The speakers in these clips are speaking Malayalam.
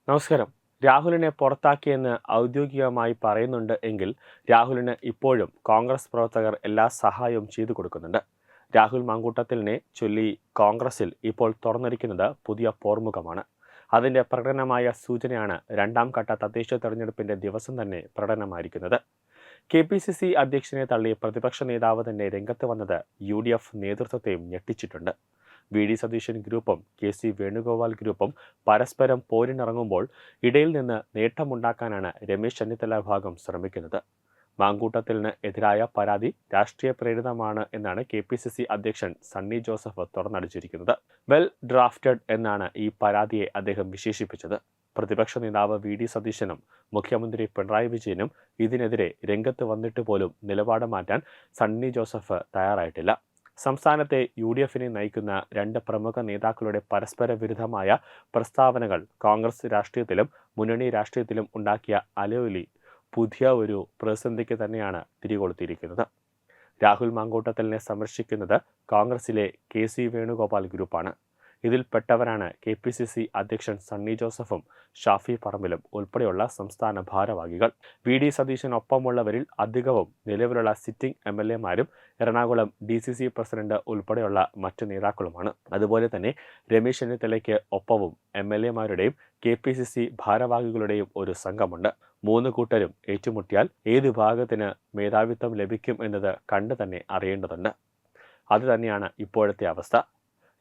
നമസ്കാരം. രാഹുലിനെ പുറത്താക്കിയെന്ന് ഔദ്യോഗികമായി പറയുന്നുണ്ട് എങ്കിൽ രാഹുലിന് ഇപ്പോഴും കോൺഗ്രസ് പ്രവർത്തകർ എല്ലാ സഹായവും ചെയ്തു കൊടുക്കുന്നുണ്ട്. രാഹുൽ മാങ്കൂട്ടത്തിലിനെ ചൊല്ലി കോൺഗ്രസിൽ ഇപ്പോൾ തുറന്നിരിക്കുന്നത് പുതിയ പോർമുഖമാണ്. അതിന്റെ പ്രകടനമായ സൂചനയാണ് രണ്ടാം ഘട്ട തദ്ദേശ തെരഞ്ഞെടുപ്പിന്റെ ദിവസം തന്നെ പ്രകടനമായിരിക്കുന്നത്. KPCC അധ്യക്ഷനെ തള്ളി പ്രതിപക്ഷ നേതാവ് തന്നെ രംഗത്ത് വന്നത് UDF നേതൃത്വത്തെയും ഞെട്ടിച്ചിട്ടുണ്ട്. VD സതീശൻ ഗ്രൂപ്പും KC വേണുഗോപാൽ ഗ്രൂപ്പും പരസ്പരം പോരിനിറങ്ങുമ്പോൾ ഇടയിൽ നിന്ന് നേട്ടമുണ്ടാക്കാനാണ് രമേശ് ചെന്നിത്തല വിഭാഗം ശ്രമിക്കുന്നത്. മാങ്കൂട്ടത്തിന് എതിരായ പരാതി രാഷ്ട്രീയ പ്രേരിതമാണ് എന്നാണ് KPCC അധ്യക്ഷൻ സണ്ണി ജോസഫ് തുറന്നടിച്ചിരിക്കുന്നത്. വെൽ ഡ്രാഫ്റ്റഡ് എന്നാണ് ഈ പരാതിയെ അദ്ദേഹം വിശേഷിപ്പിച്ചത്. പ്രതിപക്ഷ നേതാവ് VD സതീശനും മുഖ്യമന്ത്രി പിണറായി വിജയനും ഇതിനെതിരെ രംഗത്ത് വന്നിട്ട് പോലും നിലപാട് മാറ്റാൻ സണ്ണി ജോസഫ് തയ്യാറായിട്ടില്ല. സംസ്ഥാനത്തെ UDFനെ നയിക്കുന്ന രണ്ട് പ്രമുഖ നേതാക്കളുടെ പരസ്പര വിരുദ്ധമായ പ്രസ്താവനകൾ കോൺഗ്രസ് രാഷ്ട്രീയത്തിലും മുന്നണി രാഷ്ട്രീയത്തിലും ഉണ്ടാക്കിയ അലയൊലി പുതിയ ഒരു പ്രതിസന്ധിക്ക് തന്നെയാണ് തിരികൊളുത്തിയിരിക്കുന്നത്. രാഹുൽ മാങ്കൂട്ടത്തിലിനെ സന്ദർശിക്കുന്നത് കോൺഗ്രസിലെ KC വേണുഗോപാൽ ഗ്രൂപ്പാണ്. ഇതിൽപ്പെട്ടവരാണ് KPCC അധ്യക്ഷൻ സണ്ണി ജോസഫും ഷാഫി പറമ്പിലും ഉൾപ്പെടെയുള്ള സംസ്ഥാന ഭാരവാഹികൾ. VD സതീശനൊപ്പമുള്ളവരിൽ അധികവും നിലവിലുള്ള സിറ്റിംഗ് MLAമാരും എറണാകുളം DCC പ്രസിഡന്റ് ഉൾപ്പെടെയുള്ള മറ്റു നേതാക്കളുമാണ്. അതുപോലെ തന്നെ രമേശ് ചെന്നിത്തലയ്ക്ക് ഒപ്പവും MLAമാരുടെയും KPCC ഭാരവാഹികളുടെയും ഒരു സംഘമുണ്ട്. മൂന്ന് കൂട്ടരും ഏറ്റുമുട്ടിയാൽ ഏത് ഭാഗത്തിന് മേധാവിത്വം ലഭിക്കും എന്നത് കണ്ടു തന്നെ അറിയേണ്ടതുണ്ട്. അതുതന്നെയാണ് ഇപ്പോഴത്തെ അവസ്ഥ.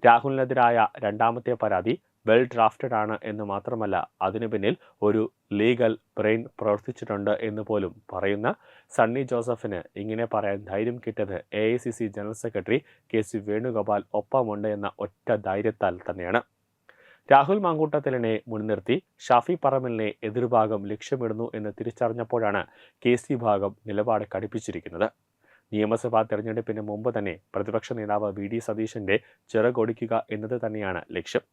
രാഹുലിനെതിരായ രണ്ടാമത്തെ പരാതി വെൽ ഡ്രാഫ്റ്റഡ് ആണ് എന്ന് മാത്രമല്ല, അതിനു പിന്നിൽ ഒരു ലീഗൽ ബ്രെയിൻ പ്രവർത്തിച്ചിട്ടുണ്ട് എന്ന് പോലും പറയുന്ന സണ്ണി ജോസഫിന് ഇങ്ങനെ പറയാൻ ധൈര്യം കിട്ടിയത് AICC general secretary KC Venugopal ഒപ്പമുണ്ട് എന്ന ഒറ്റ ധൈര്യത്താൽ തന്നെയാണ്. രാഹുൽ മാങ്കൂട്ടത്തിലിനെ മുൻനിർത്തി ഷാഫി പറമ്പിലിനെ എതിർഭാഗം ലക്ഷ്യമിടുന്നു എന്ന് തിരിച്ചറിഞ്ഞപ്പോഴാണ് KC ഭാഗം നിലപാട് കടുപ്പിച്ചിരിക്കുന്നത്. നിയമസഭാ തെരഞ്ഞെടുപ്പിന് മുമ്പ് തന്നെ പ്രതിപക്ഷ നേതാവ് VD സതീശന്റെ ചിറകൊടിക്കുക എന്നത് തന്നെയാണ് ലക്ഷ്യം.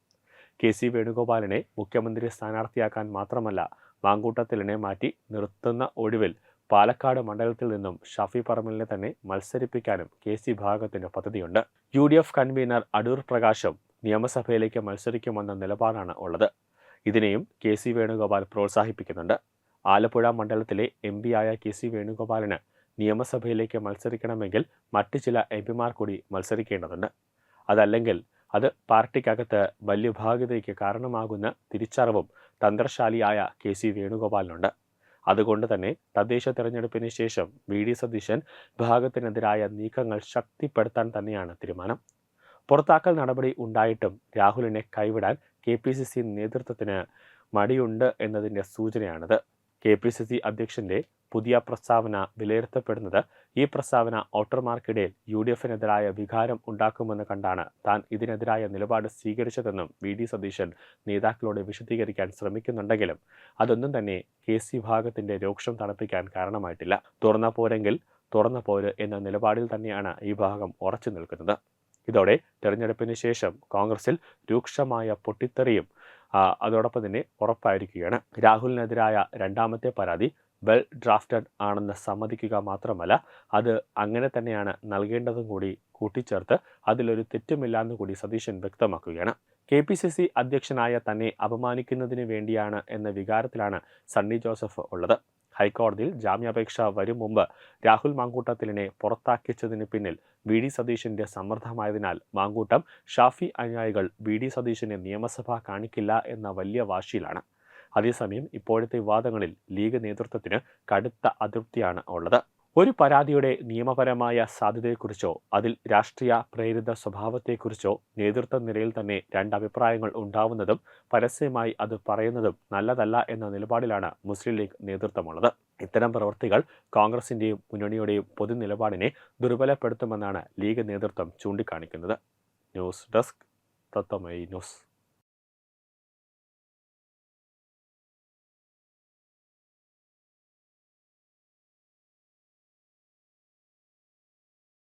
KC വേണുഗോപാലിനെ മുഖ്യമന്ത്രി സ്ഥാനാർത്ഥിയാക്കാൻ മാത്രമല്ല, മാങ്കൂട്ടത്തിലിനെ മാറ്റി നിർത്തുന്ന ഒഴിവിൽ പാലക്കാട് മണ്ഡലത്തിൽ നിന്നും ഷാഫി പറമ്പിലിനെ തന്നെ മത്സരിപ്പിക്കാനും KC ഭാഗത്തിന് പദ്ധതിയുണ്ട്. UDF കൺവീനർ അടൂർ പ്രകാശും നിയമസഭയിലേക്ക് മത്സരിക്കുമെന്ന നിലപാടാണ് ഉള്ളത്. ഇതിനെയും KC വേണുഗോപാൽ പ്രോത്സാഹിപ്പിക്കുന്നുണ്ട്. ആലപ്പുഴ മണ്ഡലത്തിലെ MP ആയ KC വേണുഗോപാലിന് നിയമസഭയിലേക്ക് മത്സരിക്കണമെങ്കിൽ മറ്റ് ചില MPമാർ കൂടി മത്സരിക്കേണ്ടതുണ്ട്. അതല്ലെങ്കിൽ അത് പാർട്ടിക്കകത്ത് വലിയ കാരണമാകുന്ന തിരിച്ചറിവും തന്ത്രശാലിയായ KC വേണുഗോപാലിനുണ്ട്. അതുകൊണ്ട് തന്നെ തദ്ദേശ തെരഞ്ഞെടുപ്പിന് ശേഷം VD സതീശൻ വിഭാഗത്തിനെതിരായ നീക്കങ്ങൾ ശക്തിപ്പെടുത്താൻ തന്നെയാണ് തീരുമാനം. പുറത്താക്കൽ നടപടി ഉണ്ടായിട്ടും രാഹുലിനെ കൈവിടാൻ KPCC നേതൃത്വത്തിന് മടിയുണ്ട് എന്നതിൻ്റെ സൂചനയാണിത്. KPCC അധ്യക്ഷന്റെ പുതിയ പ്രസ്താവന വിലയിരുത്തപ്പെടുന്നത് ഈ പ്രസ്താവന വോട്ടർമാർക്കിടയിൽ UDFനെതിരായ വികാരം ഉണ്ടാക്കുമെന്ന് കണ്ടാണ് താൻ ഇതിനെതിരായ നിലപാട് സ്വീകരിച്ചതെന്നും VD സതീശൻ നേതാക്കളോട് വിശദീകരിക്കാൻ ശ്രമിക്കുന്നുണ്ടെങ്കിലും അതൊന്നും തന്നെ KC ഭാഗത്തിന്റെ രോക്ഷം തണുപ്പിക്കാൻ കാരണമായിട്ടില്ല. തുറന്ന പോരെങ്കിൽ തുറന്ന പോര് എന്ന നിലപാടിൽ തന്നെയാണ് ഈ ഭാഗം ഉറച്ചു നിൽക്കുന്നത്. ഇതോടെ തെരഞ്ഞെടുപ്പിന് ശേഷം കോൺഗ്രസിൽ രൂക്ഷമായ പൊട്ടിത്തെറിയും അതോടൊപ്പം തന്നെ ഉറപ്പായിരിക്കുകയാണ്. രാഹുലിനെതിരായ രണ്ടാമത്തെ പരാതി വെൽ ഡ്രാഫ്റ്റഡ് ആണെന്ന് സമ്മതിക്കുക മാത്രമല്ല, അത് അങ്ങനെ തന്നെയാണ് നൽകേണ്ടതും കൂടി കൂട്ടിച്ചേർത്ത് അതിലൊരു തെറ്റുമില്ലാന്ന് കൂടി സതീശൻ വ്യക്തമാക്കുകയാണ്. KPCC അധ്യക്ഷനായ തന്നെ അപമാനിക്കുന്നതിന് വേണ്ടിയാണ് എന്ന വികാരത്തിലാണ് സണ്ണി ജോസഫ് ഉള്ളത്. ഹൈക്കോടതിയിൽ ജാമ്യാപേക്ഷ വരും മുമ്പ് രാഹുൽ മാങ്കൂട്ടത്തിലിനെ പുറത്താക്കിച്ചതിന് പിന്നിൽ VD സതീശന്റെ സമ്മർദ്ദമായതിനാൽ മാങ്കൂട്ടം ഷാഫി അനുയായികൾ VD സതീശനെ നിയമസഭ കാണിക്കില്ല എന്ന വലിയ വാശിയിലാണ്. അതേസമയം ഇപ്പോഴത്തെ വിവാദങ്ങളിൽ ലീഗ് നേതൃത്വത്തിന് കടുത്ത അതൃപ്തിയാണ് ഉള്ളത്. ഒരു പരാതിയുടെ നിയമപരമായ സാധ്യതയെക്കുറിച്ചോ അതിൽ രാഷ്ട്രീയ പ്രേരിത സ്വഭാവത്തെക്കുറിച്ചോ നേതൃത്വ നിരയിൽ തന്നെ രണ്ടഭിപ്രായങ്ങൾ ഉണ്ടാവുന്നതും പരസ്യമായി അത് പറയുന്നതും നല്ലതല്ല എന്ന നിലപാടിലാണ് മുസ്ലിം ലീഗ് നേതൃത്വമുള്ളത്. ഇത്തരം പ്രവൃത്തികൾ കോൺഗ്രസിന്റെയും മുന്നണിയുടെയും പൊതു നിലപാടിനെ ദുർബലപ്പെടുത്തുമെന്നാണ് ലീഗ് നേതൃത്വം ചൂണ്ടിക്കാണിക്കുന്നത്. News desk Tatwamayi news.